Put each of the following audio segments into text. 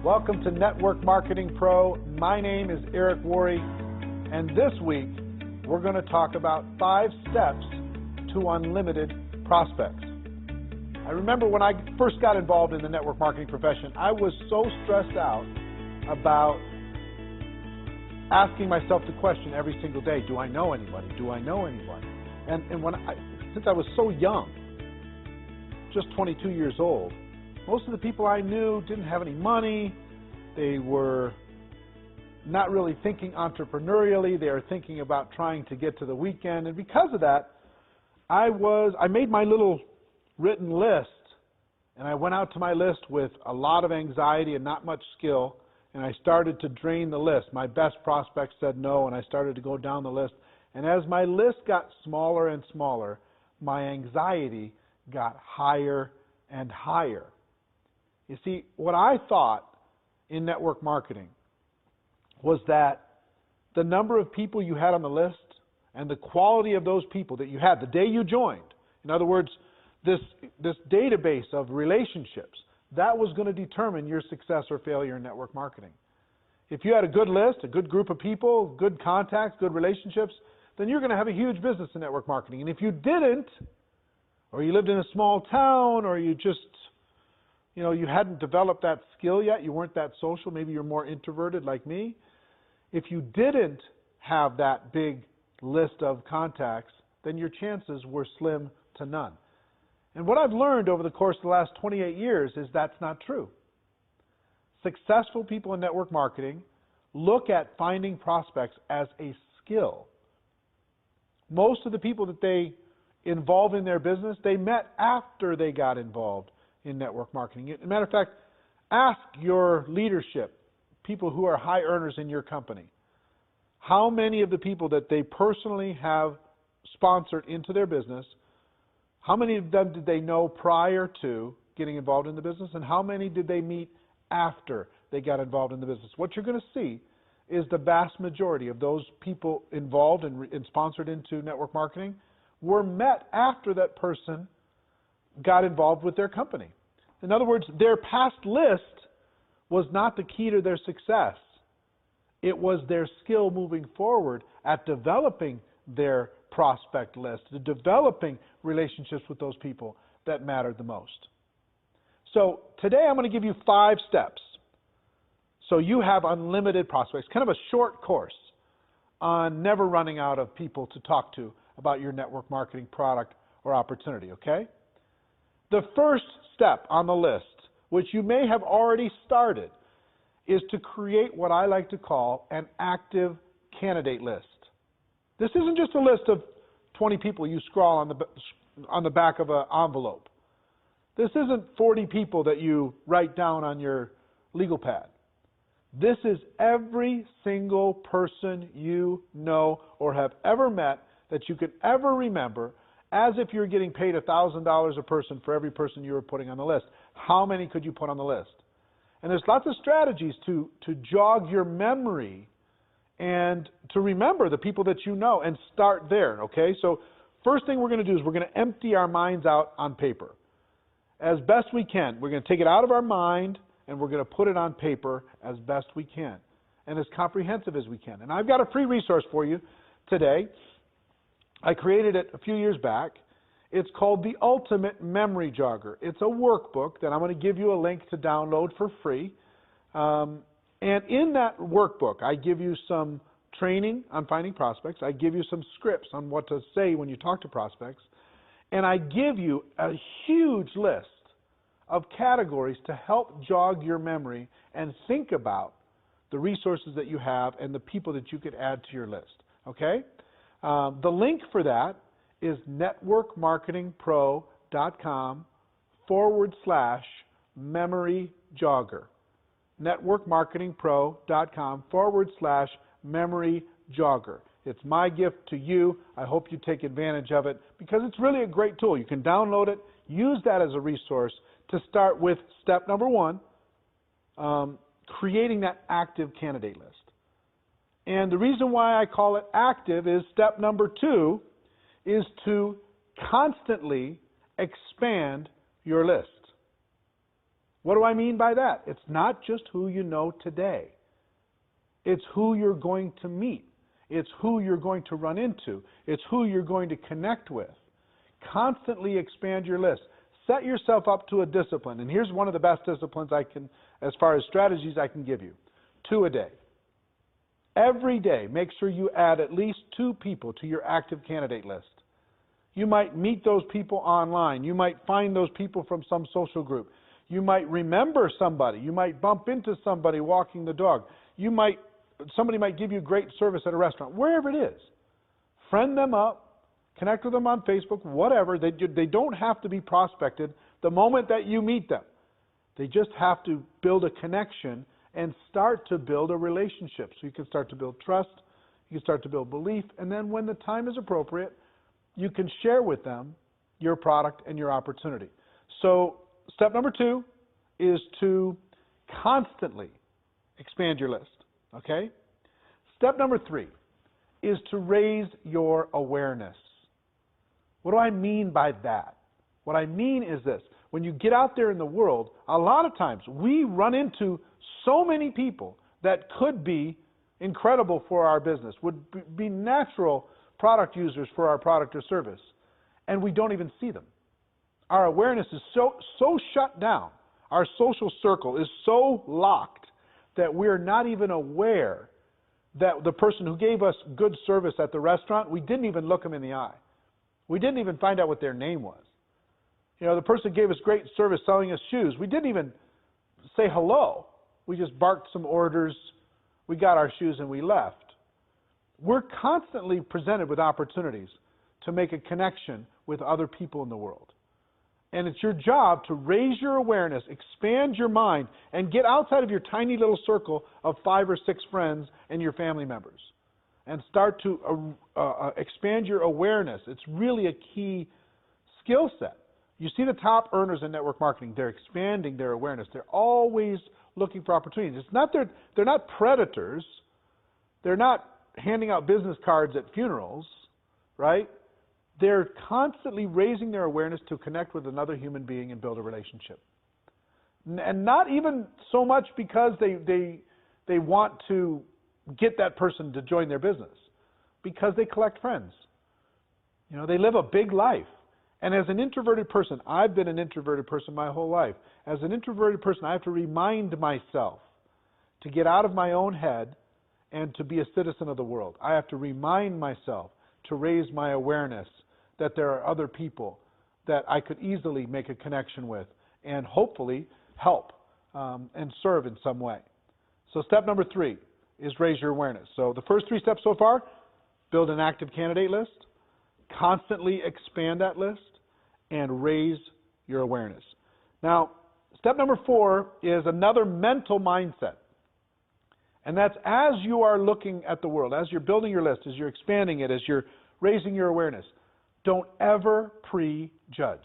Welcome to Network Marketing Pro. My name is Eric Worre, and this week we're going to talk about 5 steps to unlimited prospects. I remember when I first got involved in the network marketing profession, I was so stressed out about asking myself the question every single day, do I know anybody? Do I know anybody? And since I was so young, just 22 years old, most of the people I knew didn't have any money. They were not really thinking entrepreneurially. They were thinking about trying to get to the weekend. And because of that, I made my little written list, and I went out to my list with a lot of anxiety and not much skill, and I started to drain the list. My best prospects said no, and I started to go down the list. And as my list got smaller and smaller, my anxiety got higher and higher. You see, what I thought in network marketing was that the number of people you had on the list and the quality of those people that you had the day you joined, in other words, this database of relationships, that was going to determine your success or failure in network marketing. If you had a good list, a good group of people, good contacts, good relationships, then you're going to have a huge business in network marketing. And if you didn't, or you lived in a small town, or you just, you hadn't developed that skill yet, you weren't that social, maybe you're more introverted like me, if you didn't have that big list of contacts, then your chances were slim to none. And what I've learned over the course of the last 28 years is that's not true. Successful people in network marketing look at finding prospects as a skill. Most of the people that they involve in their business, they met after they got involved in network marketing. As a matter of fact, ask your leadership, people who are high earners in your company, how many of the people that they personally have sponsored into their business, how many of them did they know prior to getting involved in the business, and how many did they meet after they got involved in the business? What you're going to see is the vast majority of those people involved and sponsored into network marketing were met after that person got involved with their company. In other words, their past list was not the key to their success. It was their skill moving forward at developing their prospect list, to developing relationships with those people that mattered the most. So today I'm going to give you 5 steps so you have unlimited prospects, kind of a short course on never running out of people to talk to about your network marketing product or opportunity, okay? The first step on the list, which you may have already started, is to create what I like to call an active candidate list. This isn't just a list of 20 people you scrawl on the back of an envelope. This isn't 40 people that you write down on your legal pad. This is every single person you know or have ever met that you could ever remember, as if you're getting paid $1,000 a person for every person you were putting on the list. How many could you put on the list? And there's lots of strategies to jog your memory and to remember the people that you know and start there, okay? So first thing we're going to do is we're going to empty our minds out on paper. As best we can. We're going to take it out of our mind and we're going to put it on paper as best we can and as comprehensive as we can. And I've got a free resource for you today. I created it a few years back. It's called the Ultimate Memory Jogger. It's a workbook that I'm going to give you a link to download for free. And in that workbook, I give you some training on finding prospects. I give you some scripts on what to say when you talk to prospects. And I give you a huge list of categories to help jog your memory and think about the resources that you have and the people that you could add to your list. Okay? The link for that is networkmarketingpro.com/memory jogger. networkmarketingpro.com/memory jogger. It's my gift to you. I hope you take advantage of it because it's really a great tool. You can download it, use that as a resource to start with step number 1, creating that active candidate list. And the reason why I call it active is step number 2 is to constantly expand your list. What do I mean by that? It's not just who you know today. It's who you're going to meet. It's who you're going to run into. It's who you're going to connect with. Constantly expand your list. Set yourself up to a discipline. And here's one of the best disciplines I can, as far as strategies I can give you. 2 a day. Every day, make sure you add at least 2 people to your active candidate list. You might meet those people online. You might find those people from some social group. You might remember somebody. You might bump into somebody walking the dog. Somebody might give you great service at a restaurant, wherever it is. Friend them up, connect with them on Facebook, whatever. They don't have to be prospected the moment that you meet them. They just have to build a connection and start to build a relationship. So you can start to build trust, you can start to build belief, and then when the time is appropriate, you can share with them your product and your opportunity. So step number 2 is to constantly expand your list. Okay? Step number 3 is to raise your awareness. What do I mean by that? What I mean is this. When you get out there in the world, a lot of times we run into so many people that could be incredible for our business, would be natural product users for our product or service, and we don't even see them. Our awareness is so shut down. Our social circle is so locked that we're not even aware that the person who gave us good service at the restaurant, we didn't even look them in the eye. We didn't even find out what their name was. You know, the person who gave us great service selling us shoes, we didn't even say hello. We just barked some orders, we got our shoes, and we left. We're constantly presented with opportunities to make a connection with other people in the world. And it's your job to raise your awareness, expand your mind, and get outside of your tiny little circle of 5 or 6 friends and your family members. And start to expand your awareness. It's really a key skill set. You see the top earners in network marketing, they're expanding their awareness. They're always looking for opportunities. It's not they're not predators. They're not handing out business cards at funerals, right? They're constantly raising their awareness to connect with another human being and build a relationship. And not even so much because they want to get that person to join their business, because they collect friends. You know, they live a big life. And as an introverted person, I've been an introverted person my whole life. As an introverted person, I have to remind myself to get out of my own head and to be a citizen of the world. I have to remind myself to raise my awareness that there are other people that I could easily make a connection with and hopefully help and serve in some way. So step number 3 is raise your awareness. So the first 3 steps so far: build an active candidate list, constantly expand that list, and raise your awareness. Now, step number 4 is another mental mindset. And that's as you are looking at the world, as you're building your list, as you're expanding it, as you're raising your awareness, don't ever prejudge.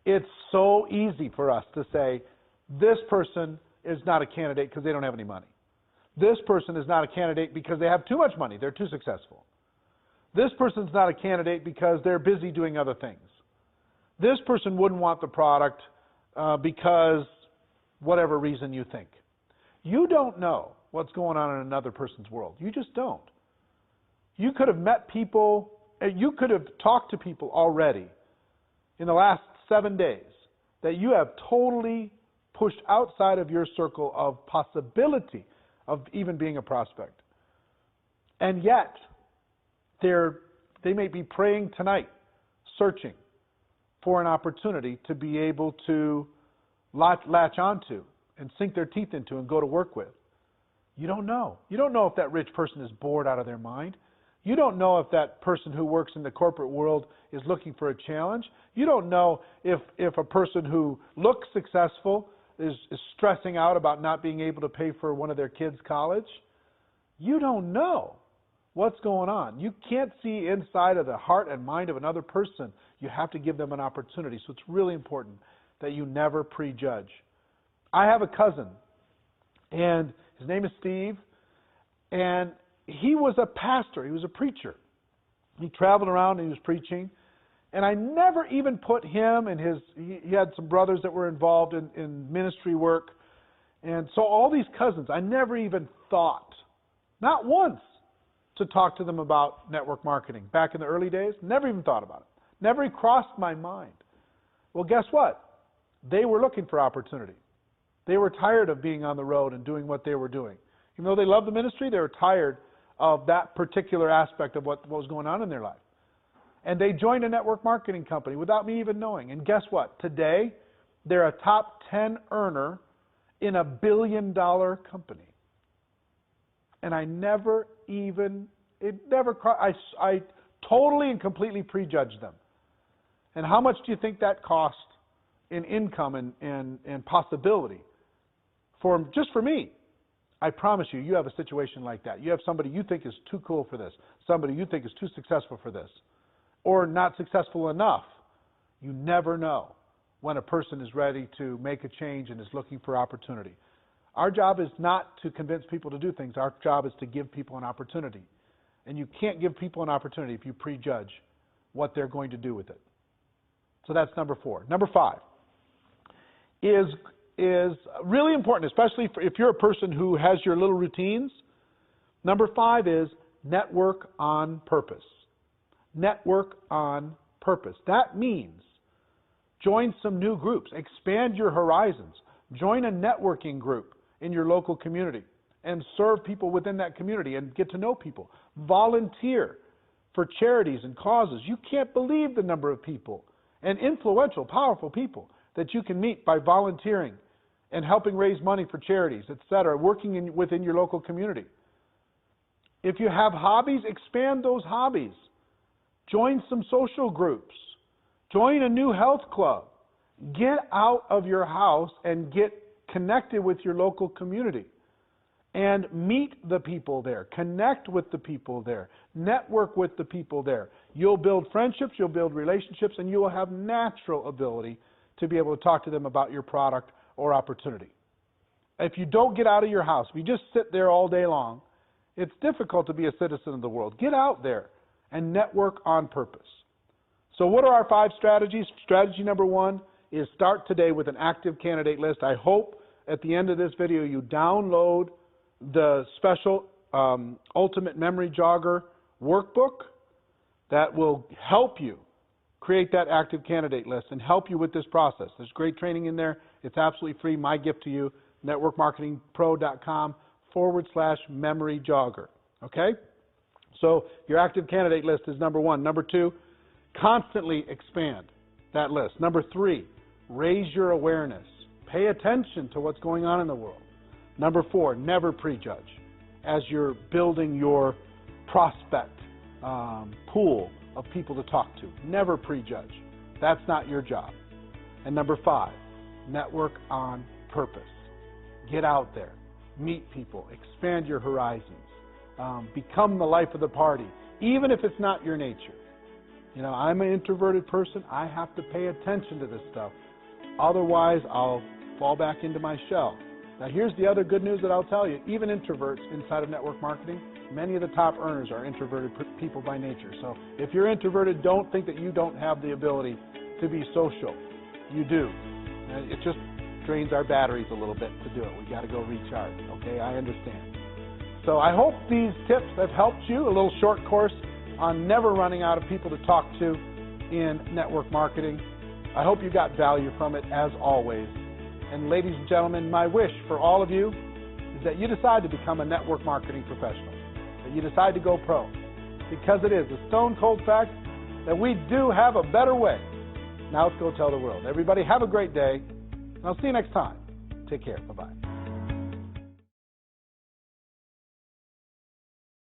It's so easy for us to say, this person is not a candidate because they don't have any money. This person is not a candidate because they have too much money, they're too successful. This person's not a candidate because they're busy doing other things. This person wouldn't want the product because whatever reason you think. You don't know what's going on in another person's world. You just don't. You could have met people, you could have talked to people already in the last 7 days that you have totally pushed outside of your circle of possibility of even being a prospect. And yet, they may be praying tonight, searching for an opportunity to be able to latch onto and sink their teeth into and go to work with. You don't know. You don't know if that rich person is bored out of their mind. You don't know if that person who works in the corporate world is looking for a challenge. You don't know if a person who looks successful is stressing out about not being able to pay for one of their kids' college. You don't know what's going on. You can't see inside of the heart and mind of another person. You have to give them an opportunity. So it's really important that you never prejudge. I have a cousin, and his name is Steve, and he was a pastor. He was a preacher. He traveled around and he was preaching, And I never even put him and he had some brothers that were involved in ministry work. And so all these cousins, I never even thought, not once, to talk to them about network marketing. Back in the early days, never even thought about it. Never even crossed my mind. Well, guess what? They were looking for opportunity. They were tired of being on the road and doing what they were doing. Even though they loved the ministry, they were tired of that particular aspect of what was going on in their life. And they joined a network marketing company without me even knowing. And guess what? Today, they're a top 10 earner in a $1 billion company. And I never even, I totally and completely prejudged them. And how much do you think that cost in income and possibility just for me? I promise you, you have a situation like that. You have somebody you think is too cool for this, somebody you think is too successful for this, or not successful enough. You never know when a person is ready to make a change and is looking for opportunity. Our job is not to convince people to do things. Our job is to give people an opportunity. And you can't give people an opportunity if you prejudge what they're going to do with it. So that's number 4. Number 5 is really important, especially if you're a person who has your little routines. Number 5 is network on purpose. Network on purpose. That means join some new groups, expand your horizons, join a networking group in your local community and serve people within that community and get to know people. Volunteer for charities and causes. You can't believe the number of people and influential, powerful people that you can meet by volunteering and helping raise money for charities, etc., working within your local community. If you have hobbies, expand those hobbies. Join some social groups. Join a new health club. Get out of your house and get connected with your local community. And meet the people there. Connect with the people there. Network with the people there. You'll build friendships, you'll build relationships, and you will have natural ability to be able to talk to them about your product or opportunity. If you don't get out of your house, if you just sit there all day long, it's difficult to be a citizen of the world. Get out there and network on purpose. So what are our 5 strategies? Strategy number 1 is start today with an active candidate list. I hope at the end of this video you download the special Ultimate Memory Jogger workbook that will help you create that active candidate list and help you with this process. There's great training in there. It's absolutely free. My gift to you, networkmarketingpro.com/memory jogger. Okay? So your active candidate list is number 1. Number 2, constantly expand that list. Number 3, raise your awareness. Pay attention to what's going on in the world. Number 4, never prejudge as you're building your prospect pool of people to talk to. Never prejudge. That's not your job. And number 5, network on purpose. Get out there. Meet people. Expand your horizons. Become the life of the party, even if it's not your nature. You know, I'm an introverted person. I have to pay attention to this stuff. Otherwise, I'll fall back into my shell. Now, here's the other good news that I'll tell you. Even introverts inside of network marketing, many of the top earners are introverted people by nature. So if you're introverted, don't think that you don't have the ability to be social. You do. And it just drains our batteries a little bit to do it. We got to go recharge. Okay, I understand. So I hope these tips have helped you. A little short course on never running out of people to talk to in network marketing. I hope you got value from it, as always. And ladies and gentlemen, my wish for all of you is that you decide to become a network marketing professional, that you decide to go pro, because it is a stone cold fact that we do have a better way. Now let's go tell the world. Everybody have a great day, and I'll see you next time. Take care. Bye-bye.